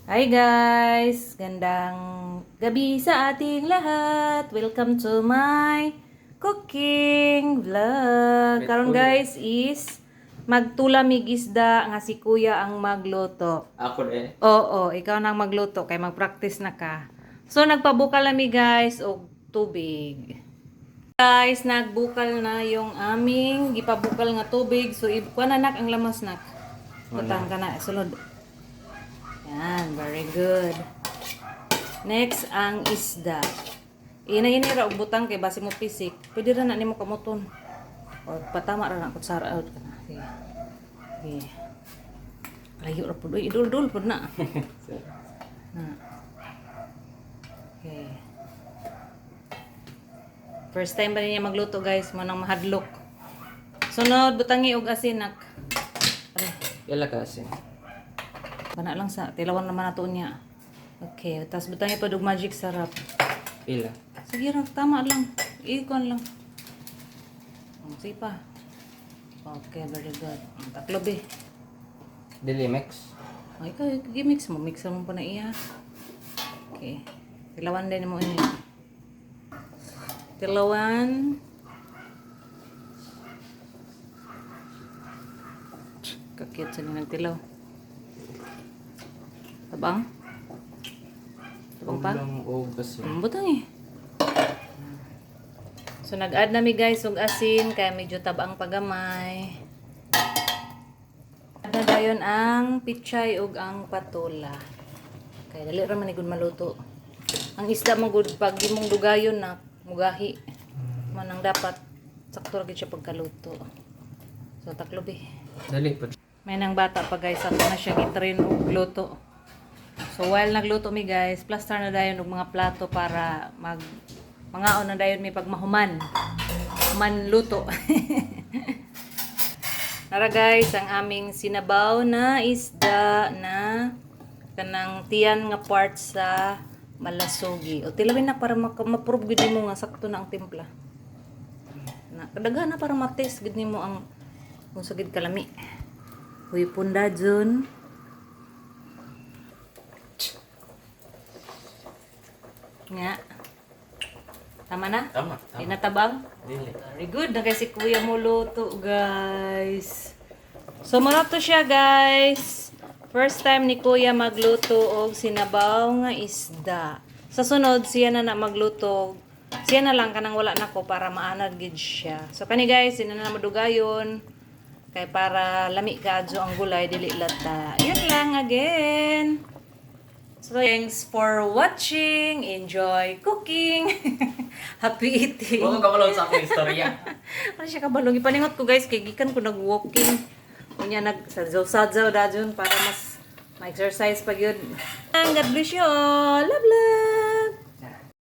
Hi guys! Gandang gabi sa ating lahat. Welcome to my cooking vlog. Karon guys is magtulamig isda nga si kuya ang magluto. Ako eh. Oo, ikaw nang magluto kay magpractice na ka. So nagpabukal nami guys og tubig. Guys, nagbukal na yung aming gipabukal nga tubig. So ikuan na ang lamas nak. Butang ka na sulod. Yan, very good. Next, ang isda. Ina-inira og butang kay base mo pisik. Pwede ra na nimo kamuton. O patama ra na kutsara out ka na. Okay. Okay. Layo ra pud. Uy, idul-dul pud na. Na. Okay. First time ba niya magluto guys, mo nang mahadlok. Sunod, butangi og asin nak. Aray. Yala kasi. Pana lang sa tilawan naman nato niya. Okay, tapos butangin pa dug magic sarap. Pila. Sige ra, tama lang. Ikon lang. Sige pa. Okay, very good. Taklo be. Dilimex. Ay, gimix mo. Mix mo pa na iya. Okay. Tilawan din mo ini. Tilawan. Kakit sa ng tilaw. Tabang? Tabang pa? Ulang o kasi. Butang eh. So nag-add nami guys og asin kaya medyo tabang pagamay. Add na dayon ang pichay ug ang patula. Kaya dali ra man igud maluto. Ang isda mo gud pag imong dugayon na mugahi. Man ang dapat sakto ra gid siya pagkaluto. So taklobi. Dali pa. May nang bata pa guys ako na siya gitrain og luto. So while nagluto mi guys, plaster na dayon og mga plato para mangaon na dayon mi pagmahuman. Manluto. Nara guys, ang aming sinabaw na isda na kanang tiyan nga part sa malasugi. O tilawin na para ma-prove gid nimo nga sakto na ang timpla. Na kadaghan na para ma-taste gid nimo ang kung sagid kalami. Huy punda dun. Nga. Tama na? Tama. Inatabang? Dili. Very good. Na kasi kuya mo luto, guys. So, muna to siya, guys. First time ni kuya magluto og sinabaw nga isda. Sa sunod, siya na magluto. Siya na lang kanang wala nako para maanad gid siya. So, kani guys, sina na madugayon. Kay para lami kadyo ang gulay, dili lata. Yun lang again. So, thanks for watching. Enjoy cooking. Happy eating. Huwag ka malong sa akong istorya. Ano siya kabalong? Ipaningot ko guys, kay gikan ko nag-walking. Kunya nag-sadzaw-sadzaw dadyon para mas ma-exercise pag yun. God bless you all. Love, love.